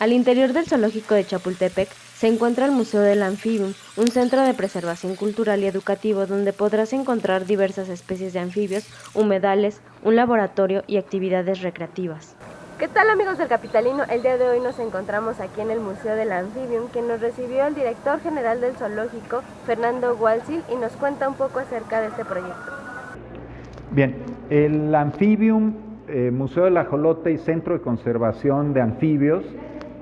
Al interior del zoológico de Chapultepec se encuentra el Museo del Anfibium, un centro de preservación cultural y educativo donde podrás encontrar diversas especies de anfibios, humedales, un laboratorio y actividades recreativas. ¿Qué tal, amigos del Capitalino? El día de hoy nos encontramos aquí en el Museo del Anfibium, que nos recibió el director general del zoológico, Fernando Walsil, y nos cuenta un poco acerca de este proyecto. Bien, el Anfibium, Museo del Ajolote y Centro de Conservación de Anfibios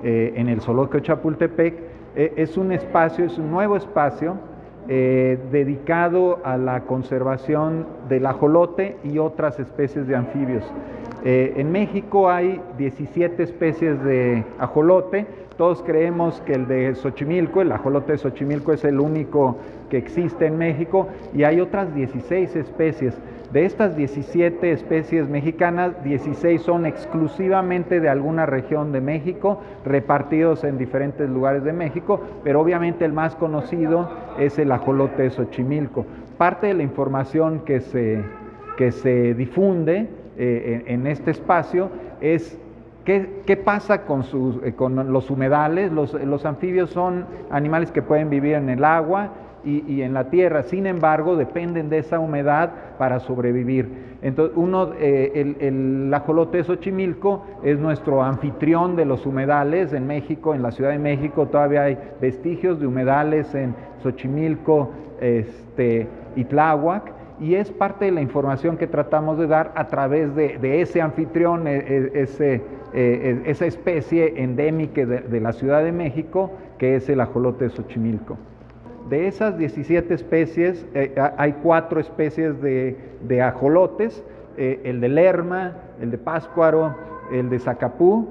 en el Zoológico de Chapultepec es un espacio, es un nuevo espacio dedicado a la conservación del ajolote y otras especies de anfibios. En México hay 17 especies de ajolote. Todos creemos que el de Xochimilco, el ajolote de Xochimilco, es el único que existe en México, y hay otras 16 especies. De estas 17 especies mexicanas, 16 son exclusivamente de alguna región de México, repartidos en diferentes lugares de México, pero obviamente el más conocido es el ajolote de Xochimilco. Parte de la información que se difunde en este espacio es ¿qué pasa con los humedales? Los anfibios son animales que pueden vivir en el agua y en la tierra, sin embargo dependen de esa humedad para sobrevivir. Entonces el ajolote de Xochimilco es nuestro anfitrión de los humedales en México. En la Ciudad de México todavía hay vestigios de humedales en Xochimilco y Tláhuac, y es parte de la información que tratamos de dar a través de ese anfitrión, esa especie endémica de la Ciudad de México, que es el ajolote de Xochimilco. De esas 17 especies, hay 4 especies de ajolotes, el de Lerma, el de Páscuaro, el de Zacapú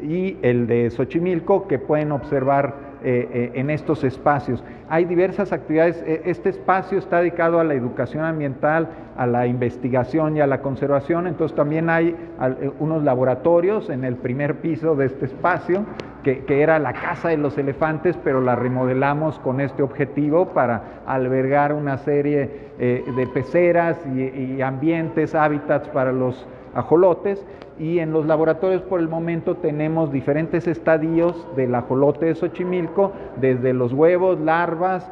y el de Xochimilco, que pueden observar en estos espacios. Hay diversas actividades. Este espacio está dedicado a la educación ambiental, a la investigación y a la conservación. Entonces también hay unos laboratorios en el primer piso de este espacio, que era la casa de los elefantes, pero la remodelamos con este objetivo para albergar una serie de peceras y ambientes, hábitats para los ajolotes. Y en los laboratorios por el momento tenemos diferentes estadios del ajolote de Xochimilco, desde los huevos, larvas,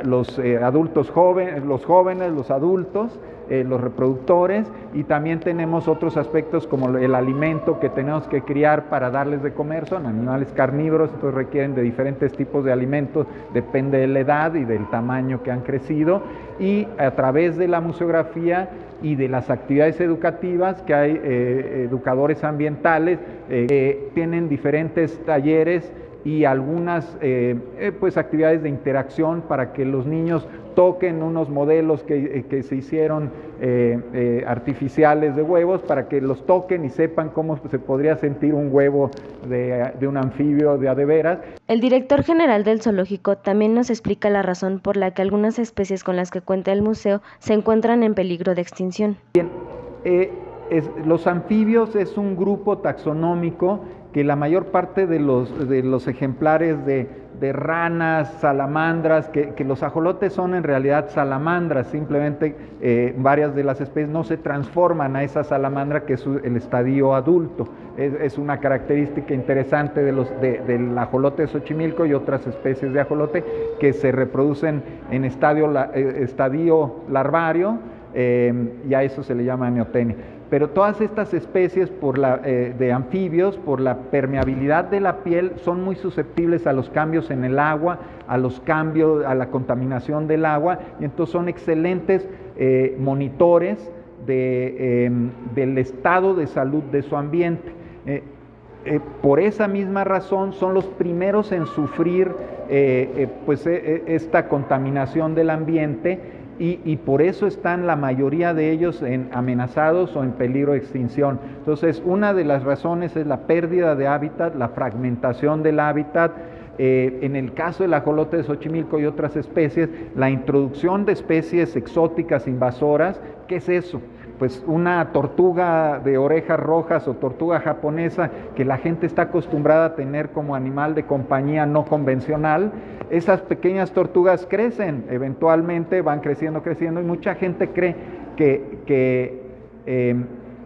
los adultos jóvenes, los adultos, los reproductores, y también tenemos otros aspectos como el alimento que tenemos que criar para darles de comer. Son animales carnívoros, entonces requieren de diferentes tipos de alimentos, depende de la edad y del tamaño que han crecido. Y a través de la museografía y de las actividades educativas, que hay educadores ambientales, tienen diferentes talleres y algunas pues actividades de interacción para que los niños toquen unos modelos que se hicieron artificiales de huevos, para que los toquen y sepan cómo se podría sentir un huevo de un anfibio de a de veras. El director general del zoológico también nos explica la razón por la que algunas especies con las que cuenta el museo se encuentran en peligro de extinción. Bien, los anfibios es un grupo taxonómico que la mayor parte de los ejemplares de ranas, salamandras, que los ajolotes son en realidad salamandras, simplemente varias de las especies no se transforman a esa salamandra, que es el estadio adulto. Es una característica interesante del ajolote de Xochimilco y otras especies de ajolote que se reproducen en estadio larvario, y a eso se le llama neotenia. Pero todas estas especies de anfibios, por la permeabilidad de la piel, son muy susceptibles a los cambios en el agua, a la contaminación del agua, y entonces son excelentes monitores del estado de salud de su ambiente. Por esa misma razón son los primeros en sufrir esta contaminación del ambiente, y por eso están la mayoría de ellos amenazados o en peligro de extinción. Entonces, una de las razones es la pérdida de hábitat, la fragmentación del hábitat. En el caso del ajolote de Xochimilco y otras especies, la introducción de especies exóticas invasoras. ¿Qué es eso? Pues una tortuga de orejas rojas o tortuga japonesa, que la gente está acostumbrada a tener como animal de compañía no convencional. Esas pequeñas tortugas crecen, eventualmente van creciendo, y mucha gente cree que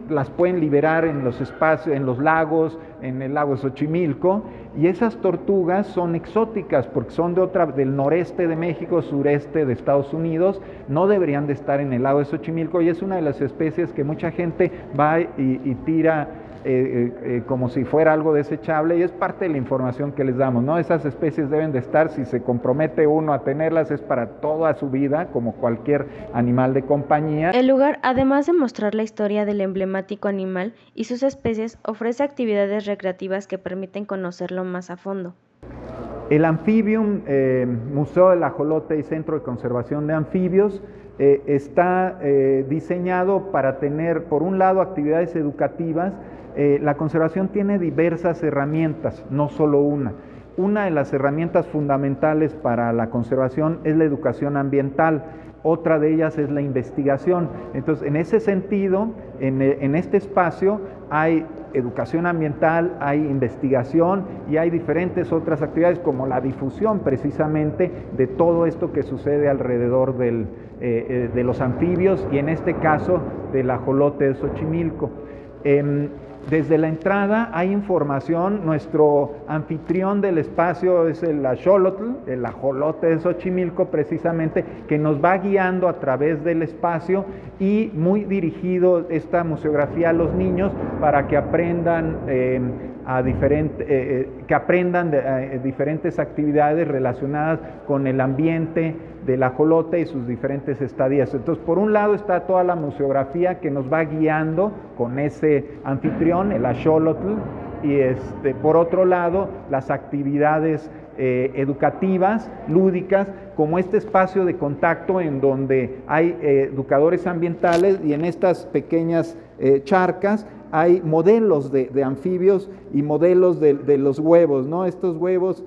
las pueden liberar en los espacios, en los lagos, en el lago de Xochimilco, y esas tortugas son exóticas porque son del noreste de México, sureste de Estados Unidos, no deberían de estar en el lago de Xochimilco, y es una de las especies que mucha gente va y tira como si fuera algo desechable, y es parte de la información que les damos, ¿no? Esas especies deben de estar, si se compromete uno a tenerlas, es para toda su vida, como cualquier animal de compañía. El lugar, además de mostrar la historia del emblemático animal y sus especies, ofrece actividades recreativas que permiten conocerlo más a fondo. El Amphibium, Museo del Ajolote y Centro de Conservación de Anfibios, está diseñado para tener, por un lado, actividades educativas. La conservación tiene diversas herramientas, no solo una. Una de las herramientas fundamentales para la conservación es la educación ambiental. Otra de ellas es la investigación. Entonces, en ese sentido, en este espacio hay educación ambiental, hay investigación y hay diferentes otras actividades como la difusión precisamente de todo esto que sucede alrededor de los anfibios y en este caso del ajolote de Xochimilco. Desde la entrada hay información, nuestro anfitrión del espacio es el axolotl, el ajolote de Xochimilco precisamente, que nos va guiando a través del espacio y muy dirigido esta museografía a los niños para que aprendan diferentes actividades relacionadas con el ambiente del ajolote y sus diferentes estadías. Entonces, por un lado está toda la museografía que nos va guiando con ese anfitrión, el axolotl, y por otro lado, las actividades educativas, lúdicas, como este espacio de contacto en donde hay educadores ambientales y en estas pequeñas charcas hay modelos de anfibios y modelos de los huevos, ¿no? Estos huevos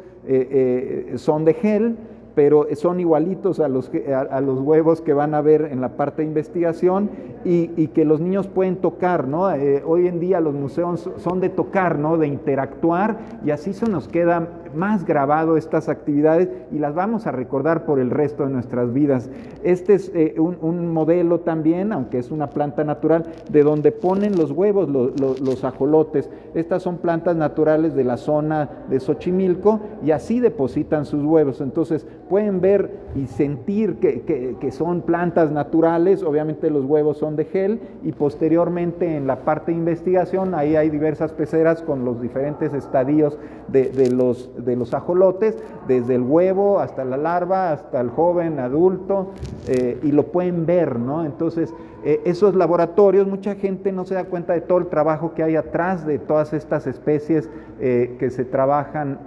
son de gel, pero son igualitos a los huevos que van a ver en la parte de investigación y que los niños pueden tocar, ¿no? Hoy en día los museos son de tocar, ¿no? De interactuar, y así se nos queda más grabado estas actividades y las vamos a recordar por el resto de nuestras vidas. Este es un modelo también, aunque es una planta natural, de donde ponen los huevos los ajolotes. Estas son plantas naturales de la zona de Xochimilco y así depositan sus huevos. Entonces pueden ver y sentir que son plantas naturales. Obviamente los huevos son de gel, y posteriormente en la parte de investigación ahí hay diversas peceras con los diferentes estadios de los ajolotes, desde el huevo hasta la larva, hasta el joven adulto, y lo pueden ver, ¿no? Entonces, esos laboratorios, mucha gente no se da cuenta de todo el trabajo que hay atrás de todas estas especies que se trabajan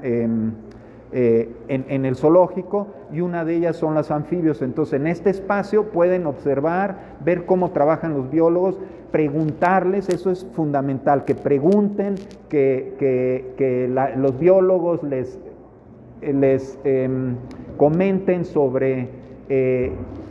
en el zoológico, y una de ellas son los anfibios. Entonces, en este espacio pueden observar, ver cómo trabajan los biólogos, preguntarles, eso es fundamental, que pregunten, que los biólogos les comenten sobre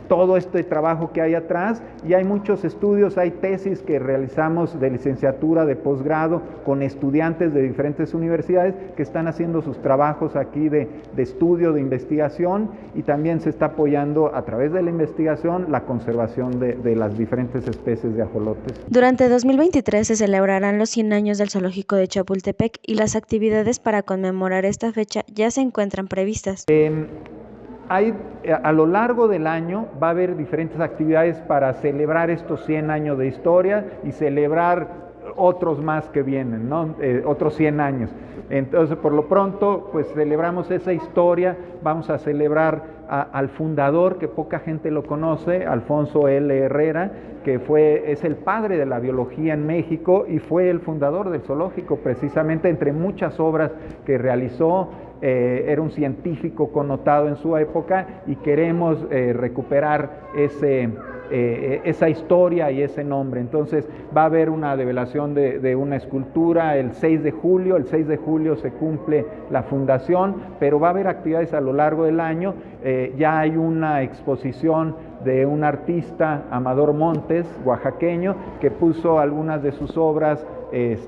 todo este trabajo que hay atrás, y hay muchos estudios, hay tesis que realizamos de licenciatura, de posgrado, con estudiantes de diferentes universidades que están haciendo sus trabajos aquí de estudio, de investigación, y también se está apoyando a través de la investigación la conservación de las diferentes especies de ajolotes. Durante 2023 se celebrarán los 100 años del Zoológico de Chapultepec, y las actividades para conmemorar esta fecha ya se encuentran previstas. A lo largo del año va a haber diferentes actividades para celebrar estos 100 años de historia y celebrar otros más que vienen, ¿no? Otros 100 años. Entonces, por lo pronto, pues celebramos esa historia. Vamos a celebrar al fundador, que poca gente lo conoce, Alfonso L. Herrera, que es el padre de la biología en México y fue el fundador del zoológico, precisamente, entre muchas obras que realizó. Era un científico connotado en su época, y queremos recuperar esa historia y ese nombre. Entonces va a haber una develación de una escultura el 6 de julio. El 6 de julio se cumple la fundación, pero va a haber actividades a lo largo del año. Ya hay una exposición de un artista, Amador Montes, oaxaqueño, que puso algunas de sus obras,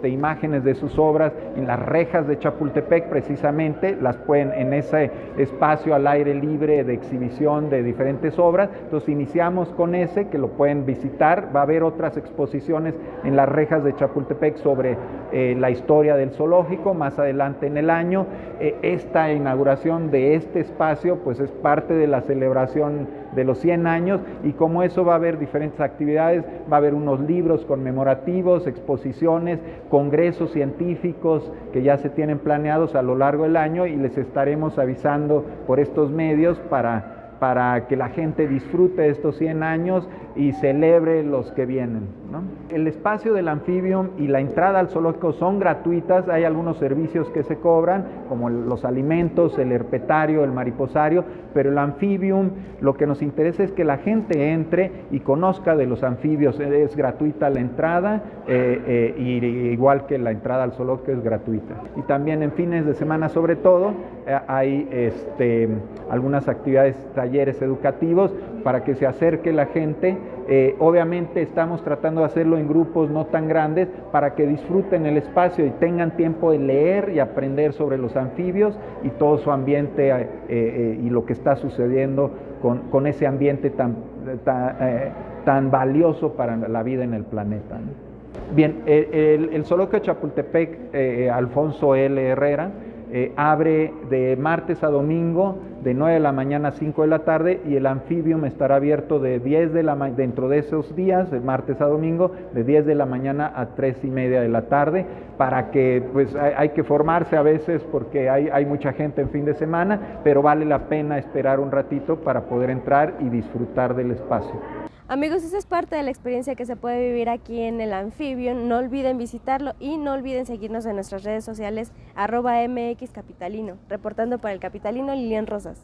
imágenes de sus obras en las rejas de Chapultepec, precisamente, las pueden en ese espacio al aire libre de exhibición de diferentes obras. Entonces iniciamos con ese, que lo pueden visitar. Va a haber otras exposiciones en las rejas de Chapultepec sobre la historia del zoológico más adelante en el año. Esta inauguración de este espacio pues es parte de la celebración de los 100 años, y como eso va a haber diferentes actividades, va a haber unos libros conmemorativos, exposiciones, congresos científicos que ya se tienen planeados a lo largo del año, y les estaremos avisando por estos medios para que la gente disfrute de estos 100 años y celebre los que vienen, ¿no? El espacio del Amphibium y la entrada al zoológico son gratuitas. Hay algunos servicios que se cobran, como los alimentos, el herpetario, el mariposario, pero el Amphibium, lo que nos interesa es que la gente entre y conozca de los anfibios. Es gratuita la entrada, y igual que la entrada al zoológico es gratuita. Y también en fines de semana, sobre todo, hay algunas actividades, talleres educativos para que se acerque la gente. Obviamente estamos tratando de hacerlo en grupos no tan grandes para que disfruten el espacio y tengan tiempo de leer y aprender sobre los anfibios y todo su ambiente, y lo que está sucediendo con ese ambiente tan valioso para la vida en el planeta, ¿no? Bien, el zoológico de Chapultepec, Alfonso L. Herrera, abre de martes a domingo de 9 de la mañana a 5 de la tarde, y el Amphibium estará abierto de 10 de la mañana, dentro de esos días, de martes a domingo, de 10 de la mañana a 3:30 de la tarde, para que, pues hay que formarse a veces porque hay mucha gente en fin de semana, pero vale la pena esperar un ratito para poder entrar y disfrutar del espacio. Amigos, esa es parte de la experiencia que se puede vivir aquí en el Amphibium. No olviden visitarlo y no olviden seguirnos en nuestras redes sociales @mxcapitalino. Reportando para El Capitalino, Lilian Rosas.